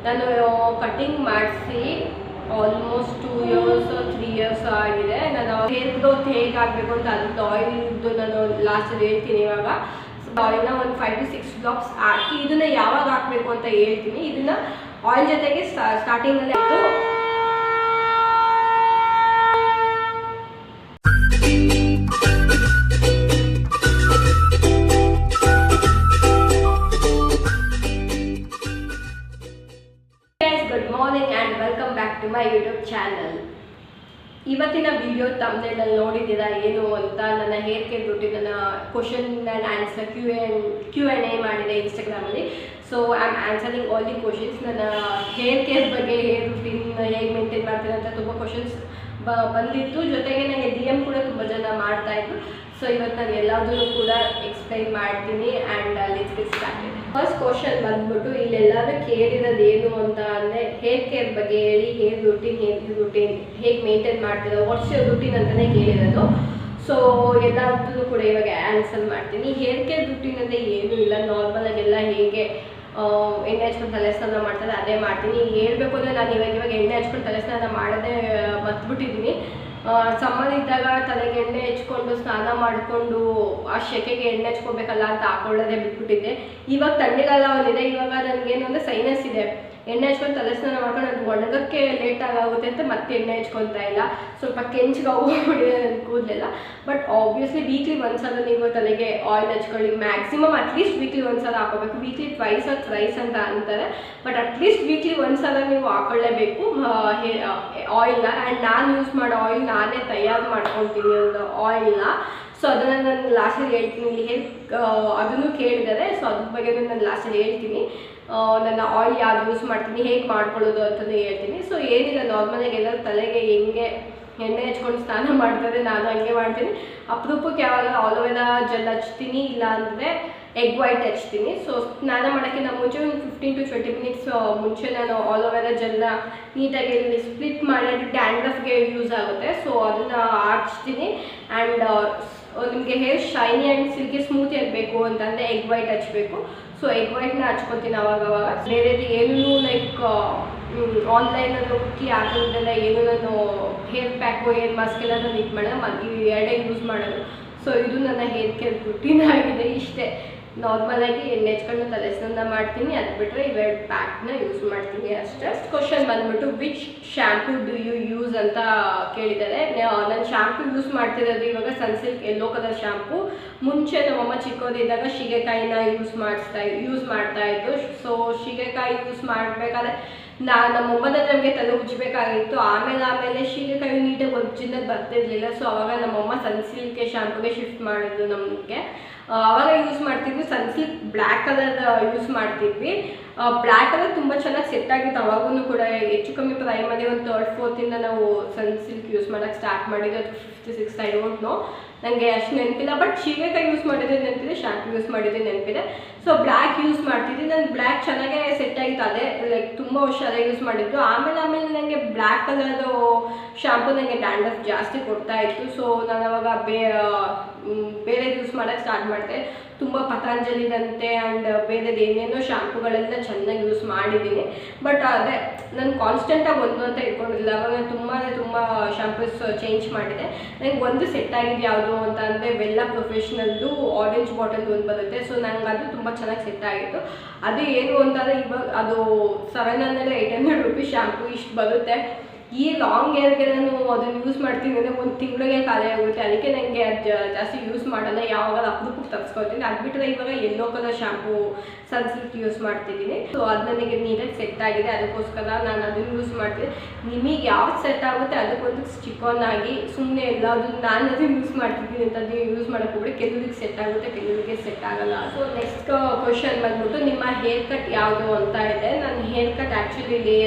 ನಾನು ಕಟಿಂಗ್ ಮಾಡಿಸಿ almost 2 years 3 years ಆಗಿದೆ. ನಾನು ಹೇರ್ ಗ್ರೋತ್ ಹೇಗೆ ಆಗಬೇಕು ಅಂತ ಅದು ಆಯಿಲ್ದು ನಾನು ಲಾಸ್ಟಲ್ಲಿ ಹೇಳ್ತೀನಿ. ಇವಾಗ ಆಯಿಲ್ನ ಒಂದು 5 to 6 ಡ್ರಾಪ್ಸ್ ಹಾಕಿ ಇದನ್ನು ಯಾವಾಗ ಹಾಕಬೇಕು ಅಂತ ಹೇಳ್ತೀನಿ. ಇದನ್ನು ಆಯಿಲ್ ಜೊತೆಗೆ ಸ್ಟಾರ್ಟಿಂಗಲ್ಲಿ ಟು ಮೈ ಯೂಟ್ಯೂಬ್ ಚಾನಲ್. ಇವತ್ತಿನ ವಿಡಿಯೋ ತಮ್ನೇಲಲ್ಲಿ ನೋಡಿದ್ದೀರಾ ಏನು ಅಂತ, ನನ್ನ ಹೇರ್ ಕೇರ್ ರೂಟೀನ್, ನನ್ನ question and answer Q and A ಮಾಡಿದೆ ಇನ್ಸ್ಟಾಗ್ರಾಮಲ್ಲಿ. So I am answering all the questions. ನನ್ನ ಹೇರ್ ಕೇರ್ ಬಗ್ಗೆ, ಹೇರ್ ರೂಟೀನ್ ಹೇಗೆ ಮೇಂಟೈನ್ ಮಾಡ್ತೀನಿ ಅಂತ ತುಂಬ ಕ್ವಶನ್ಸ್ ಬಂದಿತ್ತು. ಜೊತೆಗೆ ನನಗೆ DM ಕೂಡ ತುಂಬ ಜನ ಮಾಡ್ತಾಯಿದ್ರು. ಸೊ ಇವತ್ತು ನಾನು ಎಲ್ಲದೂ ಕೂಡ ಎಕ್ಸ್ಪ್ಲೈನ್ ಮಾಡ್ತೀನಿ and let's get started. First question ಬಂದ್ಬಿಟ್ಟು ಇಲ್ಲೆಲ್ಲರೂ ಕೇಳಿರೋದು ಏನು ಅಂತ ಅಂದರೆ ಹೇರ್ ಕೇರ್ ಬಗ್ಗೆ ಹೇಳಿ, ಹೇರ್ ರೂಟೀನ್ ಹೇಗೆ ಮೇಂಟೈನ್ ಮಾಡ್ತೀರಾ, ವಾಟ್ಸ್ ಯುವರ್ ರೂಟೀನ್ ಅಂತಲೇ ಕೇಳಿರೋದು. ಸೊ ಎಲ್ಲದೂ ಕೂಡ ಇವಾಗ ಆನ್ಸರ್ ಮಾಡ್ತೀನಿ. ಹೇರ್ ಕೇರ್ ರೂಟೀನ್ ಅಂದರೆ ಏನೂ ಇಲ್ಲ, ನಾರ್ಮಲಾಗೆಲ್ಲ ಹೇಗೆ ಎಣ್ಣೆ ಹಚ್ಕೊಂಡು ತಲೆ ಸ್ನಾನ ಮಾಡ್ತಾರೆ ಅದೇ ಮಾಡ್ತೀನಿ. ಹೇಳ್ಬೇಕು ಅಂದರೆ ನಾನು ಇವಾಗ ಎಣ್ಣೆ ಹಚ್ಕೊಂಡು ತಲೆ ಸ್ನಾನ ಮಾಡೋದೇ ಮರ್ತ್ಬಿಟ್ಟಿದ್ದೀನಿ. ಸಮ್ಮರ್ ಇದ್ದಾಗ ತಲೆಗೆ ಎಣ್ಣೆ ಹೆಚ್ಕೊಂಡು ಸ್ನಾನ ಮಾಡಿಕೊಂಡು ಆ ಶೆಕೆಗೆ ಎಣ್ಣೆ ಹಚ್ಕೋಬೇಕಲ್ಲ ಅಂತ ಹಾಕೊಳ್ಳೋದೇ ಬಿಟ್ಬಿಟ್ಟಿದ್ದೆ. ಇವಾಗ ತಣ್ಣಗಾಲ ಒಂದಿದೆ. ಇವಾಗ ನನಗೇನು ಅಂದರೆ ಸೈನಸ್ ಇದೆ. ಎಣ್ಣೆ ಹಚ್ಕೊಂಡು ತಲೆ ಸ್ನಾನ ಮಾಡ್ಕೊಂಡು ಅದು ಒಣಗಕ್ಕೆ ಲೇಟಾಗುತ್ತೆ ಅಂತ ಮತ್ತೆ ಎಣ್ಣೆ ಹಚ್ಕೊತಾ ಇಲ್ಲ. ಸ್ವಲ್ಪ ಕೆಂಚಿಗೆ ಹೋಗ್ಬಿಟ್ಟಿದೆ ನನ್ನ ಕೂದಲೆಲ್ಲ. ಬಟ್ ಆಬ್ವಿಯಸ್ಲಿ ವೀಕ್ಲಿ ಒಂದ್ಸಲ ನೀವು ತಲೆಗೆ ಆಯಿಲ್ ಹಚ್ಕೊಳ್ಳಿ. ಮ್ಯಾಕ್ಸಿಮಮ್ ಅಟ್ಲೀಸ್ಟ್ ವೀಕ್ಲಿ ಒಂದ್ಸಲ ಹಾಕೋಬೇಕು. ವೀಕ್ಲಿ ಟ್ವೈಸ್ ಆರ್ ಥ್ರೈಸ್ ಅಂತ ಅಂತಾರೆ, ಬಟ್ ಅಟ್ಲೀಸ್ಟ್ ವೀಕ್ಲಿ ಒಂದ್ಸಲ ನೀವು ಹಾಕೊಳ್ಳೇಬೇಕು ಆಯಿಲ್ನ. ಆ್ಯಂಡ್ ನಾನು ಯೂಸ್ ಮಾಡೋ ಆಯಿಲ್ ನಾನೇ ತಯಾರು ಮಾಡ್ಕೊತೀನಿ ಒಂದು ಆಯಿಲ್ನ. ಸೊ ಅದನ್ನು ನಾನು ಲಾಸ್ಟಲ್ಲಿ ಹೇಳ್ತೀನಿ. ಇಲ್ಲಿ ಅದನ್ನು ಕೇಳಿದ್ದಾರೆ. ಸೊ ಅದ್ರ ಬಗ್ಗೆ ನಾನು ಲಾಸ್ಟಲ್ಲಿ ಹೇಳ್ತೀನಿ. ನನ್ನ ಆಯಿಲ್ ಯಾವ್ದು ಯೂಸ್ ಮಾಡ್ತೀನಿ, ಹೇಗೆ ಮಾಡ್ಕೊಳ್ಳೋದು ಅಂತಲೂ ಹೇಳ್ತೀನಿ. ಸೊ ಏನಿಲ್ಲ, ನಾರ್ಮಲಾಗಿ ಎಲ್ಲರೂ ತಲೆಗೆ ಹೆಂಗೆ ಎಣ್ಣೆ ಹಚ್ಕೊಂಡು ಸ್ನಾನ ಮಾಡ್ತಾರೆ ನಾನು ಹಂಗೆ ಮಾಡ್ತೀನಿ. ಅಪರೂಪಕ್ಕೆ ಯಾವಾಗ ಆಲೋವೆರಾ ಜೆಲ್ ಹಚ್ತೀನಿ, ಇಲ್ಲ ಅಂದರೆ ಎಗ್ ವೈಟ್ ಹಚ್ತೀನಿ. ಸೊ ಸ್ನಾನ ಮಾಡೋಕ್ಕಿಂತ ಮುಂಚೆ ಒಂದು 15 to 20 minutes ಮುಂಚೆ ನಾನು ಆಲೋವೆರಾ ಜೆಲ್ನ ನೀಟಾಗಿ ಸ್ಪ್ಲಿಟ್ ಮಾಡಿ ಡ್ಯಾಂಡ್ರಫ್ಗೆ ಯೂಸ್ ಆಗುತ್ತೆ. ಸೊ ಅದನ್ನು ಹಚ್ತೀನಿ. ಆ್ಯಂಡ್ ನಿಮಗೆ hair shiny and silky smooth ಇರಬೇಕು ಅಂತಂದರೆ ಎಗ್ ವೈಟ್ ಹಚ್ಚಬೇಕು. ಸೊ ಎಗ್ ವೈಟ್ನ ಹಚ್ಕೊತೀನಿ ಅವಾಗವಾಗ. ಬೇರೆದು ಏನೂ ಲೈಕ್ ಆನ್ಲೈನಲ್ಲಿ ಹುಡುಕಿ ಹಾಕೋದ್ರೆಲ್ಲ ಏನು ನಾನು ಹೇರ್ ಪ್ಯಾಕು, ಹೇರ್ ಮಾಸ್ಕ್ ಎಲ್ಲ ನಾನು ಇದು ಮಾಡೋದು ಈ ಎರಡೇ ಯೂಸ್ ಮಾಡೋದು. ಸೊ ಇದು ನನ್ನ ಹೇರ್ ಕೇರ್ ರೂಟೀನ್ ಆಗಿದೆ. ಇಷ್ಟೇ, ನಾರ್ಮಲಾಗಿ ಎಣ್ಣೆ ಹಚ್ಕೊಂಡು ತಲೆ ಸ್ನಾನ ಮಾಡ್ತೀನಿ. ಅದು ಬಿಟ್ಟರೆ ಇವೆರಡು ಪ್ಯಾಕ್ನ ಯೂಸ್ ಮಾಡ್ತೀನಿ ಅಷ್ಟೇ. ಕ್ವಶನ್ ಬಂದ್ಬಿಟ್ಟು which shampoo do you use ಅಂತ ಕೇಳಿದ್ದಾರೆ. ನಾನು ಶ್ಯಾಂಪು ಯೂಸ್ ಮಾಡ್ತಿರೋದು ಇವಾಗ ಸನ್ಸಿಲ್ಕ್ ಯೆಲ್ಲೋ ಕಲರ್ ಶ್ಯಾಂಪು. ಮುಂಚೆ ನಮ್ಮಮ್ಮ ಚಿಕ್ಕವರಿದ್ದಾಗ ಶಿಗೆಕಾಯಿನ ಯೂಸ್ ಮಾಡ್ತಾಯಿದ್ದು. ಸೊ ಶಿಗೆಕಾಯಿ ಯೂಸ್ ಮಾಡಬೇಕಾದ್ರೆ ನಮ್ಮಮ್ಮನ ನಮಗೆ ತಲೆ ಉಜ್ಜಬೇಕಾಗಿತ್ತು. ಆಮೇಲೆ ಶಿಗೆಕಾಯಿ ನೀಟಾಗಿ ಒರಿಜಿನಲ್ ಬರ್ತಿರ್ಲಿಲ್ಲ. ಸೊ ಅವಾಗ ನಮ್ಮಮ್ಮ ಸನ್ಸಿಲ್ಕ್ ಶ್ಯಾಂಪುಗೆ ಶಿಫ್ಟ್ ಮಾಡಿದ್ರು ನಮಗೆ. ಅವಾಗ ಯೂಸ್ ಮಾಡ್ತಿದ್ವಿ ಸನ್ಸಿಲ್ಕ್ ಬ್ಲ್ಯಾಕ್ ಕಲರ್ ಯೂಸ್ ಮಾಡ್ತಿದ್ವಿ. ಬ್ಲ್ಯಾಕ್ ಕಲರ್ ತುಂಬ ಚೆನ್ನಾಗಿ ಸೆಟ್ ಆಗಿತ್ತು. ಅವಾಗೂ ಕೂಡ ಹೆಚ್ಚು ಕಮ್ಮಿ ಪ್ರೈಮರಿ ಒಂದು 3rd 4th ನಾವು ಸನ್ಸಿಲ್ಕ್ ಯೂಸ್ ಮಾಡೋಕ್ಕೆ ಸ್ಟಾರ್ಟ್ ಮಾಡಿದ್ದು. ಅದು 5th 6th I don't know, ನನಗೆ ಅಷ್ಟು ನೆನಪಿಲ್ಲ. ಬಟ್ ಶಿಗೆಕಾಯಿ ಯೂಸ್ ಮಾಡಿದ್ರೆ ನೆನಪಿದೆ, ಶಾಂಪು ಯೂಸ್ ಮಾಡಿದ್ರೆ ನೆನಪಿದೆ. ಸೊ ಬ್ಲ್ಯಾಕ್ ಯೂಸ್ ಮಾಡ್ತಿದ್ದೆ. ನಾನು ಬ್ಲ್ಯಾಕ್ ಚೆನ್ನಾಗೇ ಸೆಟ್ ಆಗಿತ್ತು. ಅದೇ ಲೈಕ್ ತುಂಬ ವರ್ಷ ಅದೇ ಯೂಸ್ ಮಾಡಿದ್ದು. ಆಮೇಲೆ ನನಗೆ ಬ್ಲ್ಯಾಕ್ ಕಲರ್ದು ಶಾಂಪು ನನಗೆ ಡ್ಯಾಂಡ್ರಫ್ ಜಾಸ್ತಿ ಕೊಡ್ತಾ ಇತ್ತು. ಸೊ ನಾನು ಅವಾಗ ಬೇರೆ ಯೂಸ್ ಮಾಡೋಕ್ಕೆ ಸ್ಟಾರ್ಟ್ ಮಾಡಿದೆ. ತುಂಬ ಪತಂಜಲಿದಂತೆ ಆ್ಯಂಡ್ ಬೇರೆದು ಏನೇನೋ ಶಾಂಪುಗಳೆಲ್ಲ ಚೆನ್ನಾಗಿ ಯೂಸ್ ಮಾಡಿದ್ದೀನಿ. ಬಟ್ ಅದೇ ನಾನು ಕಾನ್ಸ್ಟೆಂಟಾಗಿ ಒಂದು ಅಂತ ಇಟ್ಕೊಂಡಿಲ್ಲ. ಅವಾಗ ನಾನು ತುಂಬ ಶಾಂಪೂಸ್ ಚೇಂಜ್ ಮಾಡಿದೆ. ನನಗೆ ಒಂದು ಸೆಟ್ ಆಗಿದೆ ಯಾವುದು ಅಂತ ಅಂದರೆ ವೆಲ್ಲಾ ಪ್ರೊಫೆಷ್ನಲ್ದು ಆರೆಂಜ್ ಬಾಟಲ್ ಒಂದು ಬರುತ್ತೆ. ಸೊ ನಂಗೆ ಅದು ತುಂಬ ಚೆನ್ನಾಗಿ ಸೆಟ್ ಆಗಿತ್ತು. ಅದು ಏನು ಅಂತಂದರೆ ಇವಾಗ ಅದು 700 800 ರೂಪೀಸ್ ಶಾಂಪು ಇಷ್ಟು ಬರುತ್ತೆ. ಈ ಲಾಂಗ್ ಹೇರ್ಗೆ ನಾನು ಅದನ್ನು ಯೂಸ್ ಮಾಡ್ತೀನಿ ಅಂದರೆ ಒಂದು ತಿಂಗಳಿಗೆ ಖಾಲಿ ಆಗುತ್ತೆ. ಅದಕ್ಕೆ ನನಗೆ ಅದು ಜಾಸ್ತಿ ಯೂಸ್ ಮಾಡೋಲ್ಲ. ಯಾವಾಗ ಅಪರೂಪಕ್ಕೆ ತರಿಸ್ಕೊಳ್ತೀನಿ. ಅದು ಬಿಟ್ಟರೆ ಇವಾಗ yellow colour shampoo Sunsilk use ಮಾಡ್ತಿದ್ದೀನಿ. ಸೊ ಅದು ನನಗೆ ನೀಟಾಗಿ ಸೆಟ್ ಆಗಿದೆ. ಅದಕ್ಕೋಸ್ಕರ ನಾನು ಅದನ್ನು ಯೂಸ್ ಮಾಡ್ತೀನಿ. ನಿಮಗೆ ಯಾವ್ದು ಸೆಟ್ ಆಗುತ್ತೆ ಅದಕ್ಕೊಂದು ಸ್ಟಿಕ್-ಆನ್ ಆಗಿ ಸುಮ್ಮನೆ ಎಲ್ಲದನ್ನು ನಾನು ಅದನ್ನು ಯೂಸ್ ಮಾಡ್ತಿದ್ದೀನಿ ಅಂತ ಅದನ್ನು ಯೂಸ್ ಮಾಡೋಕ್ಕೆ ಹೋಗ್ಬಿಟ್ಟು ಕೆಲವರಿಗೆ ಸೆಟ್ ಆಗುತ್ತೆ, ಕೆಲವರಿಗೆ ಸೆಟ್ ಆಗೋಲ್ಲ. ಸೊ ನೆಕ್ಸ್ಟ್ ಕ್ವಶನ್ ಬಂದ್ಬಿಟ್ಟು ನಿಮ್ಮ ಹೇರ್ ಕಟ್ ಯಾವುದು ಅಂತ ಇದೆ. ನನ್ನ hair cut actually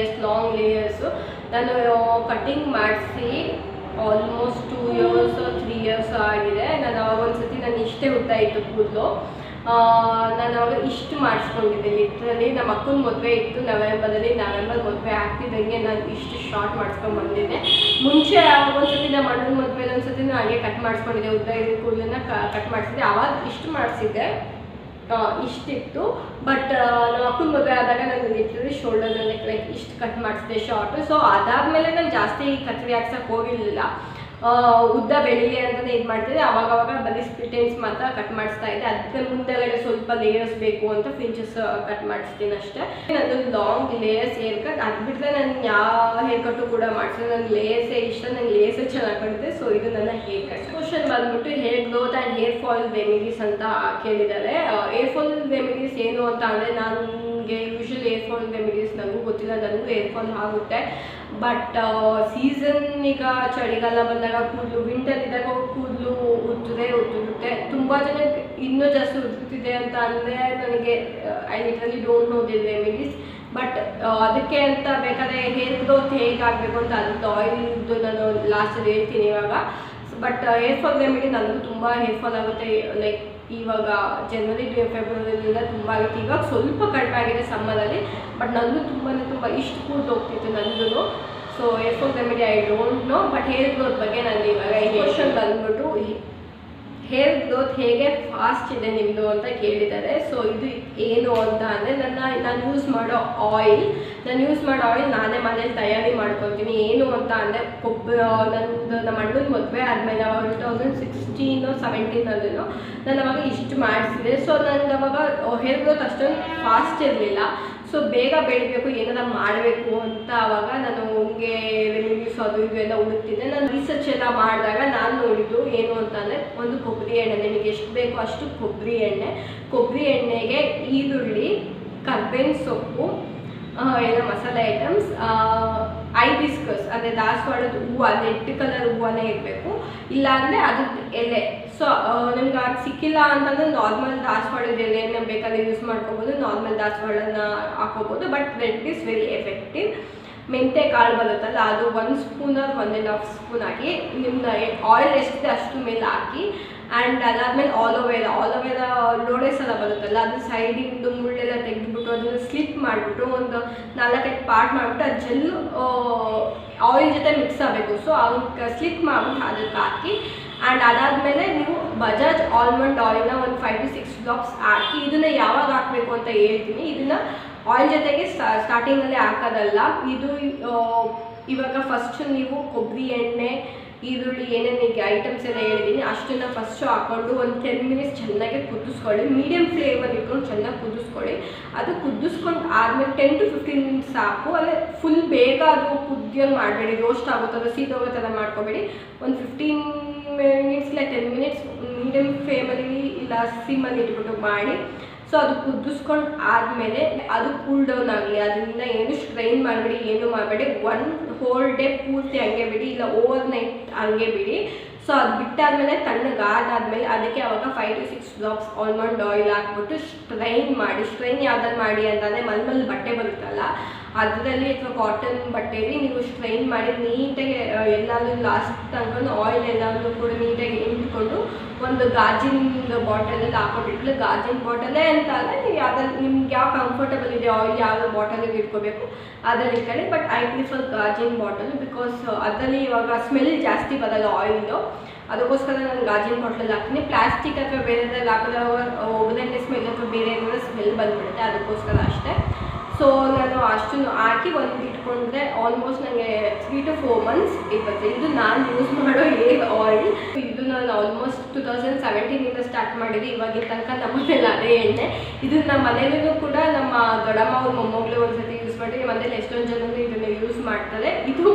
long layers. ನಾನು ಕಟಿಂಗ್ ಮಾಡಿಸಿ ಆಲ್ಮೋಸ್ಟ್ 2 years 3 years ಆಗಿದೆ. ನಾನು ಅವಾಗ ಒಂದ್ಸತಿ ನಾನು ಇಷ್ಟೇ ಉದ್ದ ಇತ್ತು ಕೂದಲು. ನಾನು ಅವಾಗ ಇಷ್ಟು ಮಾಡಿಸ್ಕೊಂಡಿದ್ದೆ. ಲಿಟ್ರಲಿ ನಮ್ಮ ಅಕ್ಕನ ಮದುವೆ ಇತ್ತು ನವೆಂಬರ್ ಮದುವೆ ಆಗ್ತಿದ್ದಂಗೆ ನಾನು ಇಷ್ಟು ಶಾರ್ಟ್ ಮಾಡಿಸ್ಕೊಂಡು ಬಂದಿದ್ದೆ. ಮುಂಚೆ ಒಂದ್ಸತಿ ನಮ್ಮ ಅಣ್ಣನ ಮದುವೆಲಿ ಒಂದ್ಸತಿ ನಾನು ಹಾಗೆ ಕಟ್ ಮಾಡಿಸ್ಕೊಂಡಿದ್ದೆ. ಉದ್ದ ಇದ್ದ ಕೂದಲನ್ನ ಕಟ್ ಮಾಡಿಸಿದ್ದೆ. ಆವಾಗ ಇಷ್ಟು ಮಾಡಿಸಿದ್ದೆ. ಇಷ್ಟಿತ್ತು. ಬಟ್ ನಮ್ಮ ಅಕ್ಕನ ಮದುವೆ ಆದಾಗ ನಾನು ಲಿಟ್ರಲಿ ಶೋಲ್ಡರ್ ಲೈಕ್ ಇಷ್ಟು ಕಟ್ ಮಾಡಿಸಿದೆ ಶಾರ್ಟು. ಸೊ ಅದಾದಮೇಲೆ ನಾನು ಜಾಸ್ತಿ ಕತ್ರಿ ಹಾಕ್ಸಕ್ಕೆ ಹೋಗಿರಲಿಲ್ಲ. ಉದ್ದ ಬೆಳೀಲಿ ಅಂತಲೇ ಇದು ಮಾಡ್ತಿದ್ದೆ. ಅವಾಗವಾಗ ಬರೀ ಸ್ಪ್ಲಿಟ್ ಎಂಡ್ಸ್ ಮಾತ್ರ ಕಟ್ ಮಾಡಿಸ್ತಾ ಇದ್ದೆ. ಅದಕ್ಕೆ ಮುಂದೆಗಡೆ ಸ್ವಲ್ಪ ಲೇಯರ್ಸ್ ಬೇಕು ಅಂತ ಫ್ರಿಂಚಸ್ ಕಟ್ ಮಾಡಿಸ್ತೀನಿ ಅಷ್ಟೇ. ನಂದು ಲಾಂಗ್ ಲೇಯರ್ಸ್ ಹೇರ್ ಕಟ್. ಅದು ಬಿಟ್ಟರೆ ನಾನು ಯಾವ ಹೇರ್ ಕಟ್ಟು ಕೂಡ ಮಾಡಿಸಿದೆ. ನನಗೆ ಲೇಯರ್ಸೇ ಇಷ್ಟ, ನನಗೆ ಲೇಯರ್ಸೇ ಚೆನ್ನಾಗಿ ಕಾಣುತ್ತೆ. ಸೊ ಇದು ನನ್ನ ಹೇರ್ ಕಟ್. ಕ್ವಶನ್ ಬಂದ್ಬಿಟ್ಟು hair growth and hair fall remedies ಅಂತ ಕೇಳಿದ್ದಾರೆ. ಹೇರ್ ಫಾಲ್ ರೆಮಿಡೀಸ್ ಏನು ಅಂತ ಅಂದರೆ, ನನಗೆ ಯೂಶ್ವಲಿ ಹೇರ್ ಫಾಲ್ ರೆಮಿಡೀಸ್ ನನಗೂ ಗೊತ್ತಿಲ್ಲ. ನನಗೂ ಹೇರ್ ಫಾಲ್ ಆಗುತ್ತೆ. ಬಟ್ ಸೀಸನ್ ಈಗ ಚಳಿಗಾಲ ಬಂದಾಗ ಕೂದಲು, ವಿಂಟರ್ ಇದ್ದಾಗ ಕೂದಲು ಉದುರುತ್ತೆ. ತುಂಬ ಜನಕ್ಕೆ ಇನ್ನೂ ಜಾಸ್ತಿ ಉದುರುತ್ತಿದೆ ಅಂತ ಅಂದರೆ ನನಗೆ I literally don't know the remedies. But ಅದಕ್ಕೆ ಅಂತ ಬೇಕಾದ್ರೆ ಹೇರ್ ಗ್ರೋತ್ ಹೇಗಾಗಬೇಕು ಅಂತ ಅದ್ರದ್ದು ಆಯಿಲ್ದು ನಾನು ಲಾಸ್ಟಲ್ಲಿ ಹೇಳ್ತೀನಿ ಇವಾಗ. ಬಟ್ ಹೇರ್ ಫಾಲ್ ರೆಮಿಡಿ ನನಗೂ ತುಂಬ ಹೇರ್ ಫಾಲ್ ಆಗುತ್ತೆ. ಲೈಕ್ ಇವಾಗ ಜನವರಿ ಫೆಬ್ರವರಿಯಿಂದ ತುಂಬ ಆಗಿತ್ತು. ಇವಾಗ ಸ್ವಲ್ಪ ಕಡಿಮೆ ಆಗಿದೆ ಸಮ್ಮರಲ್ಲಿ. ಬಟ್ ನನಗೂ ತುಂಬ ಇಷ್ಟು ಕೂದಲು ಹೋಗ್ತಿತ್ತು ನಂದು. So hair fall remedy I don't know. But hair growth ಬಗ್ಗೆ ನಾನು ಇವಾಗ ಈ ಕ್ವಶನ್ ಬಂದ್ಬಿಟ್ಟು ಹೇರ್ ಗ್ರೋತ್ ಹೇಗೆ ಫಾಸ್ಟ್ ಇದೆ ನಿಮ್ಮದು ಅಂತ ಕೇಳಿದ್ದಾರೆ. ಸೊ ಇದು ಏನು ಅಂತ ಅಂದರೆ, ನಾನು ಯೂಸ್ ಮಾಡೋ ಆಯಿಲ್ ನಾನೇ ಮನೇಲಿ ತಯಾರಿ ಮಾಡ್ಕೊತೀನಿ. ಏನು ಅಂತ ಅಂದರೆ ನಮ್ಮ ಅಣ್ಣನ ಮದುವೆ ಆದಮೇಲೆ ಅವಾಗ 2016 17 ನಾನು ಅವಾಗ ಇಷ್ಟು ಮಾಡಿಸಿದೆ. ಸೊ ನನಗೆ ಅವಾಗ ಹೇರ್ ಗ್ರೋತ್ ಅಷ್ಟೊಂದು ಫಾಸ್ಟ್ ಇರಲಿಲ್ಲ. ಸೊ ಬೇಗ ಬೆಳಿಬೇಕು, ಏನಾರ ಮಾಡಬೇಕು ಅಂತ ಆವಾಗ ನಾನು ಹಂಗೆ ರೆಮಿಡೀಸ್ ಅದು ಇದು ಎಲ್ಲ ಹುಡುಕ್ತಿದ್ದೆ. ನಾನು ರಿಸರ್ಚ್ ಎಲ್ಲ ಮಾಡಿದಾಗ ನಾನು ನೋಡಿದ್ದು ಏನು ಅಂತಂದರೆ, ಒಂದು ಕೊಬ್ಬರಿ ಎಣ್ಣೆ, ನಿಮಗೆ ಎಷ್ಟು ಬೇಕೋ ಅಷ್ಟು ಕೊಬ್ಬರಿ ಎಣ್ಣೆಗೆ ಈರುಳ್ಳಿ, ಕರ್ಬೇವಿನ ಸೊಪ್ಪು, ಎಲ್ಲ ಮಸಾಲೆ ಐಟಮ್ಸ್, ಐಬಿಸ್ಕಸ್ ಅಂದರೆ ದಾಸವಾಳದ ಹೂವು, ರೆಡ್ ಕಲರ್ ಹೂವನೇ ಇರಬೇಕು. ಇಲ್ಲಾಂದರೆ ಅದ್ರದ್ದು ಎಲೆ. ಸೊ ನಿಮ್ಗೆ ಅದು ಸಿಕ್ಕಿಲ್ಲ ಅಂತಂದರೆ ನಾರ್ಮಲ್ ದಾಸವಾಳದ ಎಲೆಯನ್ನು ಬೇಕಾದ್ರೆ ಯೂಸ್ ಮಾಡ್ಕೋಬೋದು. ನಾರ್ಮಲ್ ದಾಸವಾಳನ ಹಾಕೋಬೋದು. But red is very effective. ಮೆಂತೆ ಕಾಳು ಬರುತ್ತಲ್ಲ, ಅದು 1 ಸ್ಪೂನ್ or 1.5 ಸ್ಪೂನ್ ಹಾಕಿ, ನಿಮ್ಮನ್ನ ಆಯಿಲ್ ಎಷ್ಟಿದೆ ಅಷ್ಟು ಮೇಲೆ ಹಾಕಿ. ಆ್ಯಂಡ್ ಅದಾದಮೇಲೆ ಆಲೋವೆರಾ ಲೋಡೆಸ್ ಎಲ್ಲ ಬರುತ್ತಲ್ಲ, ಅದು ಸೈಡಿಂದು ಮುಳ್ಳೆಲ್ಲ ತೆಗೆದುಬಿಟ್ಟು ಅದನ್ನು ಸ್ಲಿಪ್ ಮಾಡಿಬಿಟ್ಟು ಒಂದು 4-5 ಪಾರ್ಟ್ ಮಾಡಿಬಿಟ್ಟು ಅದು ಜೆಲ್ ಆಯಿಲ್ ಜೊತೆ ಮಿಕ್ಸ್ ಆಗಬೇಕು. ಸೊ ಅವ್ರಿಗೆ ಸ್ಲಿಪ್ ಮಾಡಿಬಿಟ್ಟು ಅದಕ್ಕೆ ಹಾಕಿ. ಆ್ಯಂಡ್ ಅದಾದಮೇಲೆ ನೀವು ಬಜಾಜ್ ಆಲ್ಮಂಡ್ ಆಯಿಲ್ನ ಒಂದು 5 to 6 ಡ್ರಾಪ್ಸ್ ಹಾಕಿ. ಇದನ್ನು ಯಾವಾಗ ಹಾಕಬೇಕು ಅಂತ ಹೇಳ್ತೀನಿ. ಇದನ್ನು ಆಯಿಲ್ ಜೊತೆಗೆ ಸ್ಟಾರ್ಟಿಂಗಲ್ಲೇ ಹಾಕೋದಲ್ಲ. ಇದು ಇವಾಗ ಫಸ್ಟ್ ನೀವು ಕೊಬ್ಬರಿ ಎಣ್ಣೆ, ಈರುಳ್ಳಿ, ಏನೇನು ಐಟಮ್ಸ್ ಎಲ್ಲ ಹೇಳಿದ್ದೀನಿ ಅಷ್ಟನ್ನು ಫಸ್ಟು ಹಾಕ್ಕೊಂಡು ಒಂದು 10 ಮಿನಿಟ್ಸ್ ಚೆನ್ನಾಗಿ ಕುದಿಸ್ಕೊಳ್ಳಿ. ಮೀಡಿಯಮ್ ಫ್ಲೇಮಲ್ಲಿ ಇಟ್ಕೊಂಡು ಚೆನ್ನಾಗಿ ಕುದಿಸ್ಕೊಳ್ಳಿ. ಅದು ಕುದಿಸ್ಕೊಂಡು ಆದಮೇಲೆ 10 to 15 ಮಿನಿಟ್ಸ್ ಸಾಕು. ಅಂದರೆ ಫುಲ್ ಬೇಗ ಅದು ಕುದಿಯೋಂಗೆ ಮಾಡಬೇಡಿ, ರೋಸ್ಟ್ ಆಗುತ್ತಲ್ಲ ಸೀದೋಗೋ ಥರ ಮಾಡ್ಕೋಬೇಡಿ. ಒಂದು 15 ಮಿನಿಟ್ಸ್ ಇಲ್ಲ 10 ಮಿನಿಟ್ಸ್ ಮೀಡಿಯಮ್ ಫ್ಲೇಮಲ್ಲಿ ಇಲ್ಲ ಸಿಮ್ಮಲ್ಲಿ ಇಟ್ಬಿಟ್ಟು ಮಾಡಿ. ಸೊ ಅದು ಕುದಿಸ್ಕೊಂಡು ಆದಮೇಲೆ ಅದು ಕೂಲ್ ಡೌನ್ ಆಗಲಿ. ಅದರಿಂದ ಏನು ಸ್ಟ್ರೈನ್ ಮಾಡಬೇಡಿ, ಏನು ಮಾಡಬೇಡಿ. 1 whole day ಪೂರ್ತಿ ಹಂಗೆ ಬಿಡಿ, ಇಲ್ಲ ಓವರ್ ನೈಟ್ ಹಂಗೆ ಬಿಡಿ. ಸೊ ಅದು ಬಿಟ್ಟಾದಮೇಲೆ ತಣ್ಣಗಾದಾದ್ಮೇಲೆ ಅದಕ್ಕೆ ಅವಾಗ 5 to 6 ಡ್ರಾಪ್ಸ್ ಆಲ್ಮಂಡ್ ಆಯಿಲ್ ಹಾಕ್ಬಿಟ್ಟು ಸ್ಟ್ರೈನ್ ಮಾಡಿ. ಸ್ಟ್ರೈನ್ ಯಾವ್ದಲ್ಲಿ ಮಾಡಿ ಅಂತಂದರೆ ಮಲ್ಮಲ್ ಬಟ್ಟೆ ಬರುತ್ತಲ್ಲ ಅದರಲ್ಲಿ ಅಥವಾ ಕಾಟನ್ ಬಟ್ಟೆಯಲ್ಲಿ ನೀವು ಸ್ಟ್ರೈನ್ ಮಾಡಿ ನೀಟಾಗಿ ಎಲ್ಲಾದರೂ ಲಾಸ್ಟ್ ತನಕ ಆಯಿಲ್ ಎಲ್ಲಾದರೂ ಕೂಡ ನೀಟಾಗಿ ಹಿಂಡ್ಕೊಂಡು ಒಂದು ಗಾಜಿನ ಬಾಟಲಲ್ಲಿ ಹಾಕೊಂಡಿಟ್ಲು. ಗಾಜಿನ ಬಾಟಲೇ ಅಂತ ಅಂದರೆ ನೀವು ಯಾವ್ದಾದ್ರು ನಿಮ್ಗೆ ಯಾವ ಕಂಫರ್ಟಬಲ್ ಇದೆ ಆಯಿಲ್ ಯಾವ ಬಾಟಲಿಗೆ ಇಟ್ಕೋಬೇಕು ಅದರಲ್ಲಿ ಇಟ್ಕೊಳ್ಳಿ. ಬಟ್ ಐ ಪ್ರಿಫರ್ ಗಾಜಿನ ಬಾಟಲ್ ಬಿಕಾಸ್ ಅದರಲ್ಲಿ ಇವಾಗ ಸ್ಮೆಲ್ ಜಾಸ್ತಿ ಬರಲ್ಲ ಆಯಿಲ್ದು. ಅದಕ್ಕೋಸ್ಕರ ನಾನು ಗಾಜಿನ ಬಾಟ್ಲಲ್ಲಿ ಹಾಕ್ತೀನಿ. ಪ್ಲಾಸ್ಟಿಕ್ ಅಥವಾ ಬೇರೆದ್ರಲ್ಲಿ ಹಾಕಿದ್ರೆ ಒಗ್ಗರಣೆ ಸ್ಮೆಲ್ ಅಥವಾ ಬೇರೆ ಏನಾದರೂ ಸ್ಮೆಲ್ ಬಂದುಬಿಡುತ್ತೆ, ಅದಕ್ಕೋಸ್ಕರ ಅಷ್ಟೇ. ಸೊ ನಾನು ಅಷ್ಟನ್ನು ಹಾಕಿ ಒಂದು ಇಟ್ಕೊಂಡ್ರೆ ಆಲ್ಮೋಸ್ಟ್ ನನಗೆ 3 to 4 months ಇರುತ್ತೆ. ಇದು ನಾನು ಯೂಸ್ ಮಾಡೋ ಹೇರ್ ಆಯಿಲ್. ಇದು ನಾನು ಆಲ್ಮೋಸ್ಟ್ 2017 ಸ್ಟಾರ್ಟ್ ಮಾಡಿದ್ದೆ. ಇವಾಗಿನ ತನಕ ನಮ್ಮ ಮನೇಲಿ ಅದೇ ಎಣ್ಣೆ. ಇದು ನಮ್ಮ ಮನೇಲೂ ಕೂಡ ನಮ್ಮ ದೊಡ್ಡಮ್ಮ ಅವ್ರ ಮೊಮ್ಮಗಳು ಒಂದ್ಸತಿ ಯೂಸ್ ಮಾಡಿ ಮನೇಲಿ ಎಷ್ಟೊಂದು ಜನರು ಇದನ್ನು ಯೂಸ್ ಮಾಡ್ತಾರೆ. ಇದು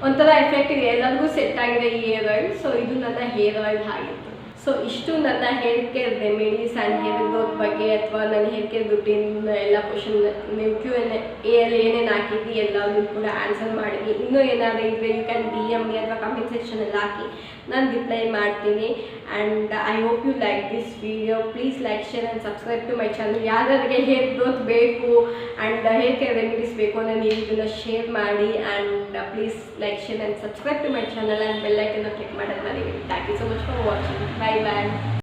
ಒಂಥರ ಎಫೆಕ್ಟಿವ್, ಎಲ್ಲರಿಗೂ ಸೆಟ್ ಆಗಿದೆ ಈ ಹೇರ್ ಆಯಿಲ್. ಸೊ ಇದು ನನ್ನ ಹೇರ್ ಆಯಿಲ್ ಆಗಿತ್ತು. ಸೊ ಇಷ್ಟು ನನ್ನ hair care remedies and hair growth ಬಗ್ಗೆ ಅಥವಾ ನನ್ನ ಹೇರ್ ಕೇರ್ ರುಟೀನ್ ಎಲ್ಲ ಕ್ವಶನ್ ನೀವು Q&A ಅಲ್ಲಿ ಏನೇನು ಹಾಕಿದ್ವಿ ಎಲ್ಲದೂ ಕೂಡ ಆನ್ಸರ್ ಮಾಡಿದ್ವಿ. ಇನ್ನೂ ಏನಾದರೂ ಇದ್ದರೆ ಯು ಕ್ಯಾನ್ DM me ಅಥವಾ ಕಮೆಂಟ್ ಸೆಕ್ಷನಲ್ಲಿ ಹಾಕಿ, ನಾನು ರಿಪ್ಲೈ ಮಾಡ್ತೀನಿ. And I hope you like this video. Please like, share and subscribe to my channel. ಯಾರಿಗೆ ಹೇರ್ ಗ್ರೋತ್ ಬೇಕು ಆ್ಯಂಡ್ ಹೇರ್ ಕೇರ್ ರೆಮಿಡೀಸ್ ಬೇಕು ಅಂದರೆ ನೀವು ಇದನ್ನು ಶೇರ್ ಮಾಡಿ. And please like, share and subscribe to my channel and bell ಐಕನ್ನ click ಮಾಡೋದು ಮರಿಬೇಡಿ. Thank you so much for watching. Bye bye.